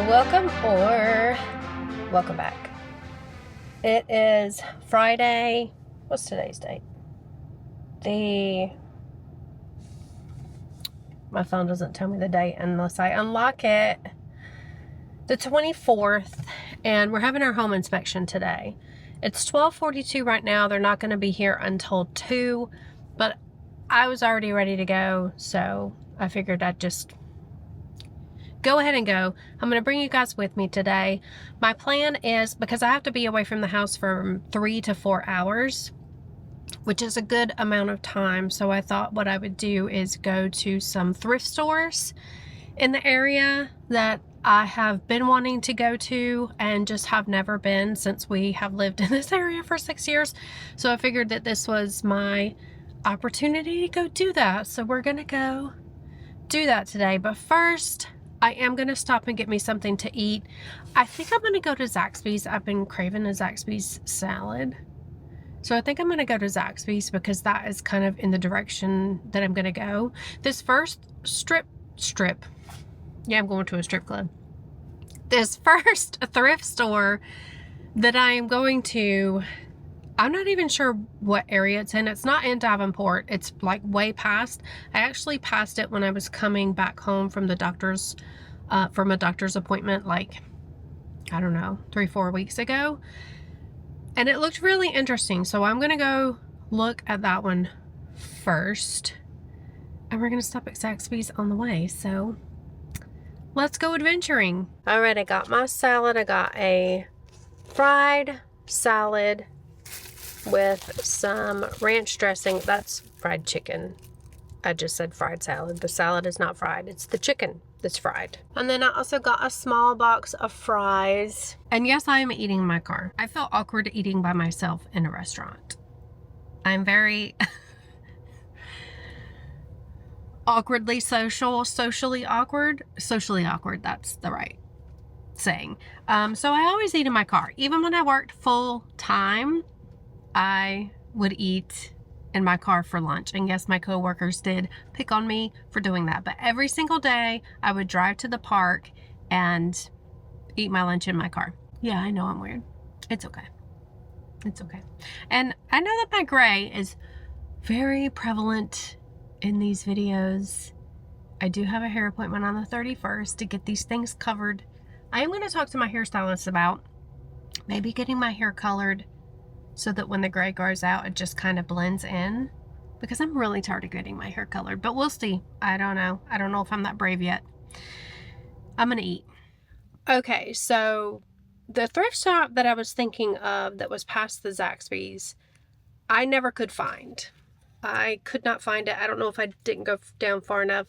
Welcome or welcome back. It is Friday. What's today's date? My phone doesn't tell me the date unless I unlock it. The 24th, and we're having our home inspection today. It's 12:42 right now. They're not going to be here until 2, but I was already ready to go, so I figured I'd just go ahead and go. I'm going to bring you guys with me today. My plan is, because I have to be away from the house for 3 to 4 hours, which is a good amount of time. So I thought what I would do is go to some thrift stores in the area that I have been wanting to go to and just have never been since we have lived in this area for 6 years. So I figured that this was my opportunity to go do that. So we're going to go do that today. But first, I am going to stop and get me something to eat. I think I'm going to go to Zaxby's. I've been craving a Zaxby's salad. So I think I'm going to go to Zaxby's because that is kind of in the direction that I'm going to go. This first strip. Yeah, I'm going to a strip club. This first thrift store that I am going to, I'm not even sure what area it's in. It's not in Davenport. It's like way past. I actually passed it when I was coming back home from the doctor's, from a doctor's appointment, like, I don't know, 3-4 weeks ago. And it looked really interesting. So I'm going to go look at that one first. And we're going to stop at Zaxby's on the way. So let's go adventuring. All right, I got my salad. I got a fried salad with some ranch dressing. That's fried chicken. I just said fried salad. The salad is not fried. It's the chicken that's fried. And then I also got a small box of fries. And yes, I am eating in my car. I feel awkward eating by myself in a restaurant. I'm very awkwardly socially awkward. Socially awkward, that's the right saying. So I always eat in my car. Even when I worked full time, I would eat in my car for lunch. And yes, my coworkers did pick on me for doing that. But every single day, I would drive to the park and eat my lunch in my car. Yeah, I know I'm weird. It's okay. It's okay. And I know that my gray is very prevalent in these videos. I do have a hair appointment on the 31st to get these things covered. I am going to talk to my hairstylist about maybe getting my hair colored so that when the gray grows out, it just kind of blends in, because I'm really tired of getting my hair colored, but we'll see. I don't know. I don't know if I'm that brave yet. I'm going to eat. Okay, so the thrift shop that I was thinking of that was past the Zaxby's, I never could find. I could not find it. I don't know if I didn't go down far enough.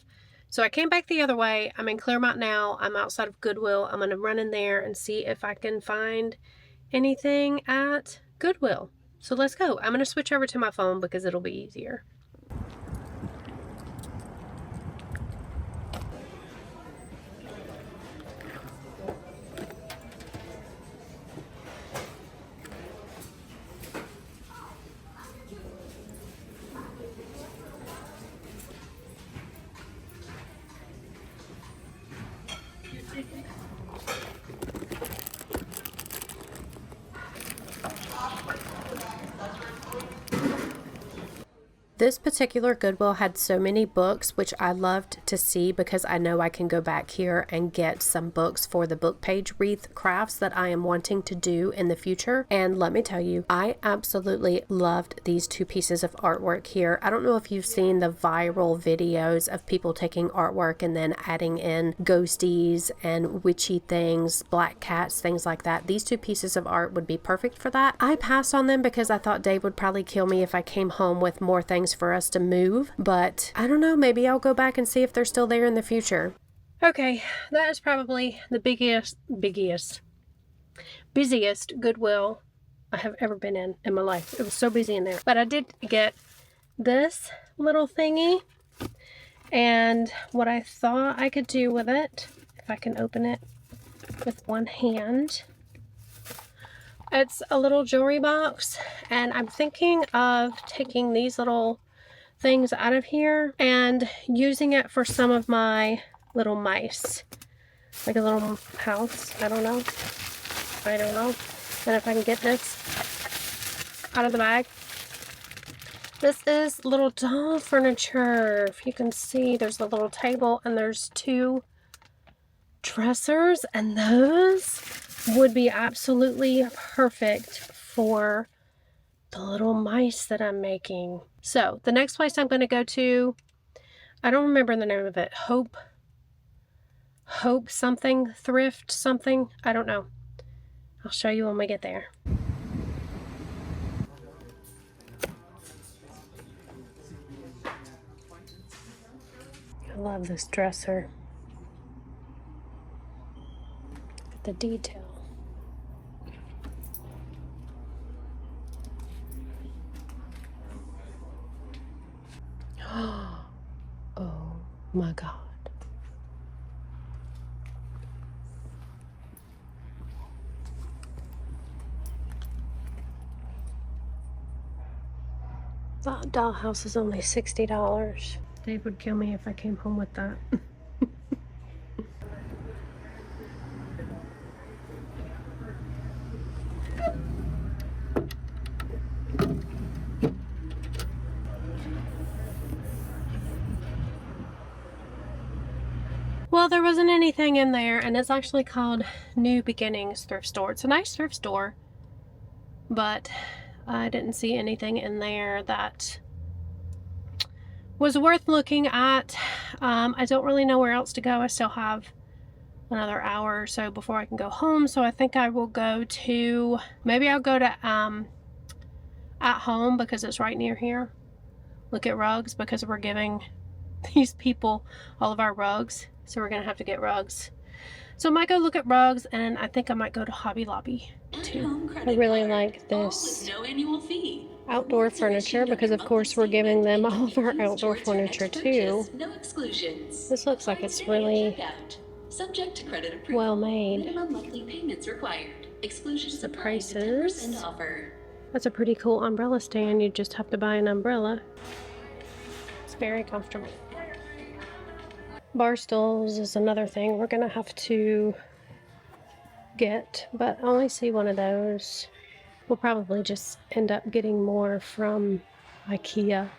So I came back the other way. I'm in Claremont now. I'm outside of Goodwill. I'm going to run in there and see if I can find anything at Goodwill. So let's go. I'm going to switch over to my phone because it'll be easier. This particular Goodwill had so many books, which I loved to see because I know I can go back here and get some books for the book page wreath crafts that I am wanting to do in the future. And let me tell you, I absolutely loved these 2 pieces of artwork here. I don't know if you've seen the viral videos of people taking artwork and then adding in ghosties and witchy things, black cats, things like that. These 2 pieces of art would be perfect for that. I passed on them because I thought Dave would probably kill me if I came home with more things for us to move, but I don't know, maybe I'll go back and see if they're still there in the future. Okay, that is probably the busiest Goodwill I have ever been in my life. It was so busy in there. But I did get this little thingy, and what I thought I could do with it, if I can open it with one hand, it's a little jewelry box, and I'm thinking of taking these little things out of here and using it for some of my little mice. like a little house. I don't know. And if I can get this out of the bag. This is little doll furniture. If you can see, there's a little table and there's 2 dressers, and those would be absolutely perfect for the little mice that I'm making. So the next place I'm going to go to, I don't remember the name of it. Hope something, Thrift something. I don't know. I'll show you when we get there. I love this dresser. Look at the detail. Oh my God. That dollhouse is only $60. Dave would kill me if I came home with that. Well, there wasn't anything in there, and it's actually called New Beginnings Thrift Store. It's a nice thrift store, but I didn't see anything in there that was worth looking at. I don't really know where else to go. I still have another hour or so before I can go home, so I think I will go to, maybe I'll go to At Home, because it's right near here. Look at rugs, because we're giving these people all of our rugs, so we're gonna have to get rugs. So I might go look at rugs, and I think I might go to Hobby Lobby too. I really like this outdoor furniture, because of course we're giving them all of our outdoor furniture too. This looks like it's really well made. The prices. That's a pretty cool umbrella stand. You just have to buy an umbrella. It's very comfortable. Bar stools is another thing we're gonna have to get, but I only see one of those. We'll probably just end up getting more from IKEA,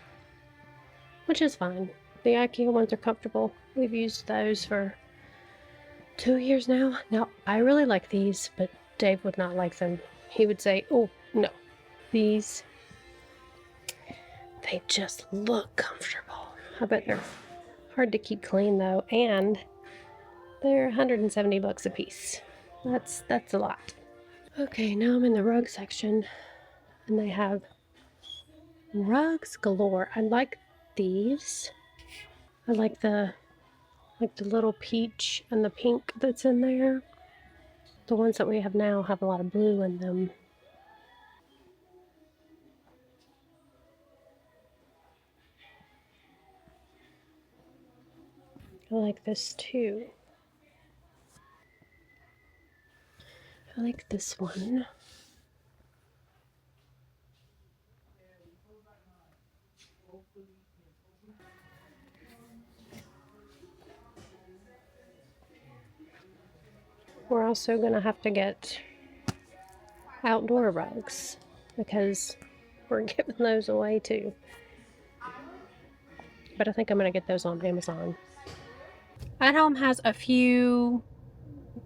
which is fine. The IKEA ones are comfortable. We've used those for 2 years now. Now, I really like these, but Dave would not like them. He would say, oh, no. These, they just look comfortable. I bet they're hard to keep clean though, and they're 170 bucks a piece. That's a lot. Okay, now I'm in the rug section, and they have rugs galore. I like these. I like the little peach and the pink that's in there. The ones that we have now have a lot of blue in them. I like this too. I like this one. We're also going to have to get outdoor rugs, because we're giving those away too. But I think I'm going to get those on Amazon. At Home has a few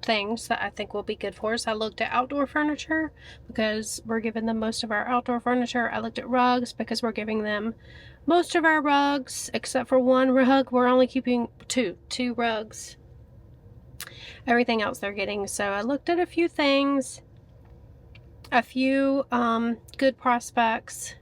things that I think will be good for us. I looked at outdoor furniture, because we're giving them most of our outdoor furniture. I looked at rugs, because we're giving them most of our rugs, except for one rug. We're only keeping two rugs. Everything else they're getting. So I looked at a few things, a few good prospects,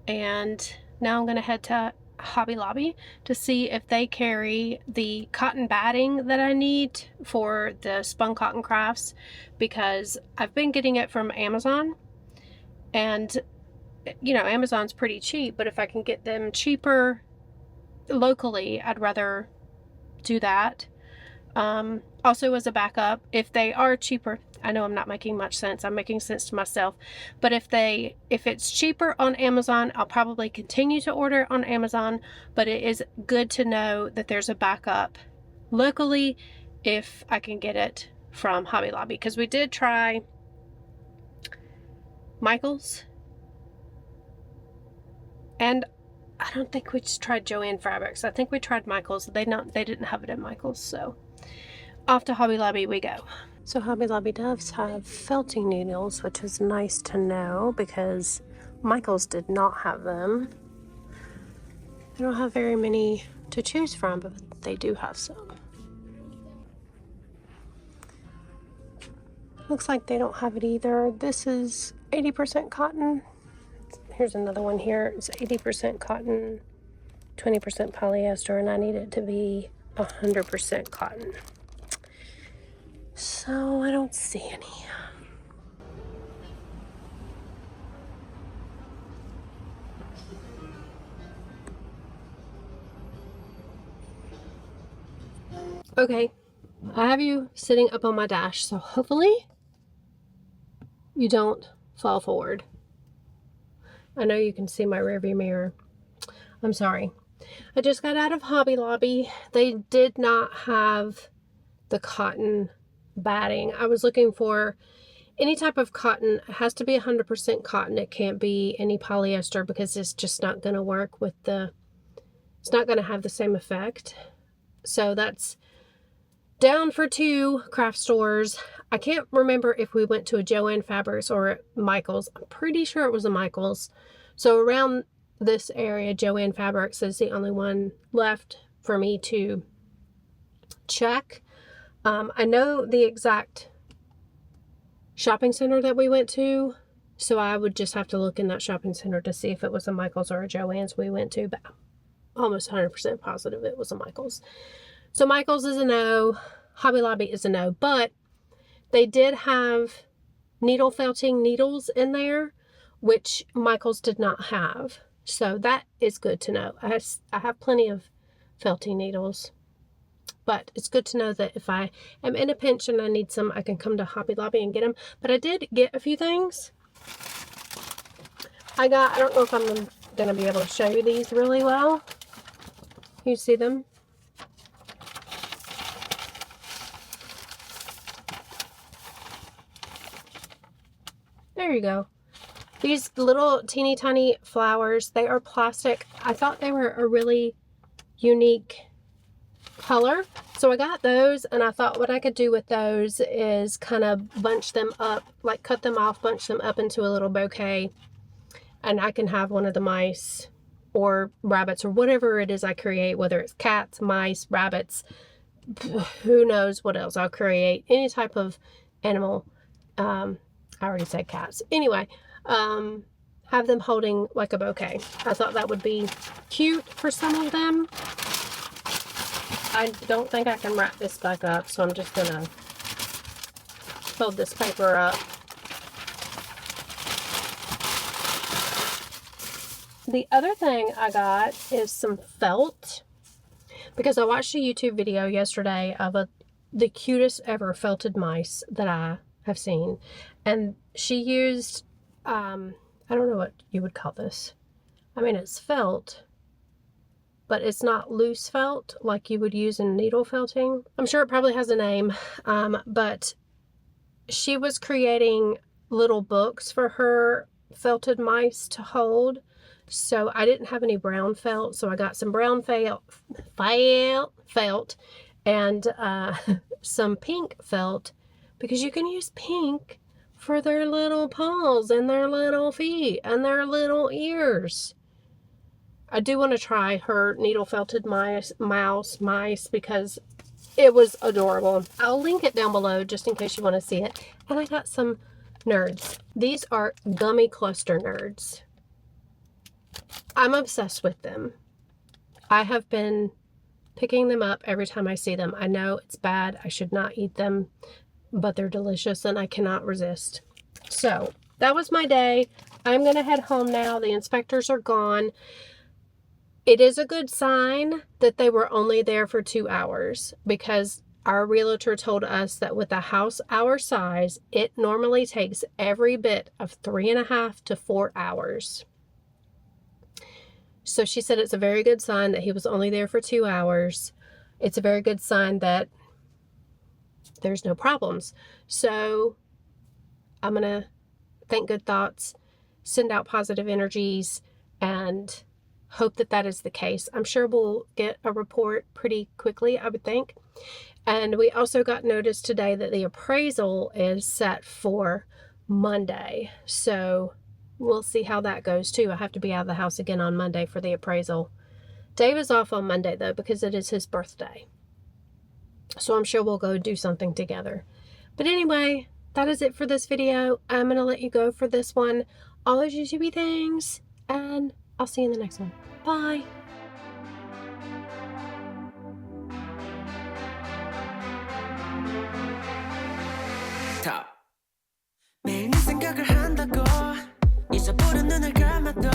and now I'm going to head to Hobby Lobby to see if they carry the cotton batting that I need for the spun cotton crafts, because I've been getting it from Amazon, and you know, Amazon's pretty cheap, but if I can get them cheaper locally, I'd rather do that. Also, as a backup, if they are cheaper, I know I'm not making much sense, I'm making sense to myself, but if it's cheaper on Amazon, I'll probably continue to order on Amazon, but it is good to know that there's a backup locally if I can get it from Hobby Lobby, because we did try Michael's, and I don't think we just tried Joann Fabrics. I think we tried Michael's. They didn't have it at Michael's, so off to Hobby Lobby we go. So Hobby Lobby does have felting needles, which is nice to know because Michael's did not have them. They don't have very many to choose from, but they do have some. Looks like they don't have it either. This is 80% cotton. Here's another one here. It's 80% cotton, 20% polyester, and I need it to be 100% cotton. So I don't see any. Okay, I have you sitting up on my dash, so hopefully you don't fall forward. I know you can see my rearview mirror. I'm sorry. I just got out of Hobby Lobby. They did not have the cotton batting. I was looking for any type of cotton. It has to be 100% cotton. It can't be any polyester because it's just not going to work with it's not going to have the same effect. So that's down for 2 craft stores. I can't remember if we went to a Joann Fabrics or at Michael's. I'm pretty sure it was a Michael's. So around this area, Joann Fabrics is the only one left for me to check. I know the exact shopping center that we went to, so I would just have to look in that shopping center to see if it was a Michael's or a Joann's we went to, but I'm almost 100% positive it was a Michael's. So Michael's is a no, Hobby Lobby is a no, but they did have needle felting needles in there, which Michael's did not have. So that is good to know. I have plenty of felting needles, but it's good to know that if I am in a pinch and I need some, I can come to Hobby Lobby and get them. But I did get a few things. I don't know if I'm going to be able to show you these really well. You see them? There you go. These little teeny tiny flowers, they are plastic. I thought they were a really unique color. So I got those, and I thought what I could do with those is kind of bunch them up, like cut them off, bunch them up into a little bouquet, and I can have one of the mice or rabbits or whatever it is I create, whether it's cats, mice, rabbits, who knows what else I'll create, any type of animal. I already said cats. Anyway, have them holding like a bouquet. I thought that would be cute for some of them. I don't think I can wrap this back up, so I'm just gonna fold this paper up. The other thing I got is some felt, because I watched a YouTube video yesterday of the cutest ever felted mice that I have seen, and she used I don't know what you would call this. I mean, it's felt, but it's not loose felt like you would use in needle felting. I'm sure it probably has a name, but she was creating little books for her felted mice to hold. So I didn't have any brown felt, so I got some brown felt and some pink felt, because you can use pink for their little paws and their little feet and their little ears. I do want to try her needle felted mice because it was adorable. I'll link it down below just in case you want to see it. And I got some nerds. These are gummy cluster nerds. I'm obsessed with them. I have been picking them up every time I see them. I know it's bad. I should not eat them, but they're delicious and I cannot resist. So that was my day. I'm going to head home now. The inspectors are gone. It is a good sign that they were only there for 2 hours, because our realtor told us that with a house our size, it normally takes every bit of 3.5 to 4 hours. So she said it's a very good sign that he was only there for 2 hours. It's a very good sign that there's no problems. So I'm going to think good thoughts, send out positive energies, and hope that that is the case. I'm sure we'll get a report pretty quickly, I would think. And we also got notice today that the appraisal is set for Monday. So we'll see how that goes too. I have to be out of the house again on Monday for the appraisal. Dave is off on Monday though, because it is his birthday. So I'm sure we'll go do something together. But anyway, that is it for this video. I'm going to let you go for this one. All those YouTube things, and I'll see you in the next one. Bye. 매일 네 생각을 한다고 잊어버린 눈을 감아도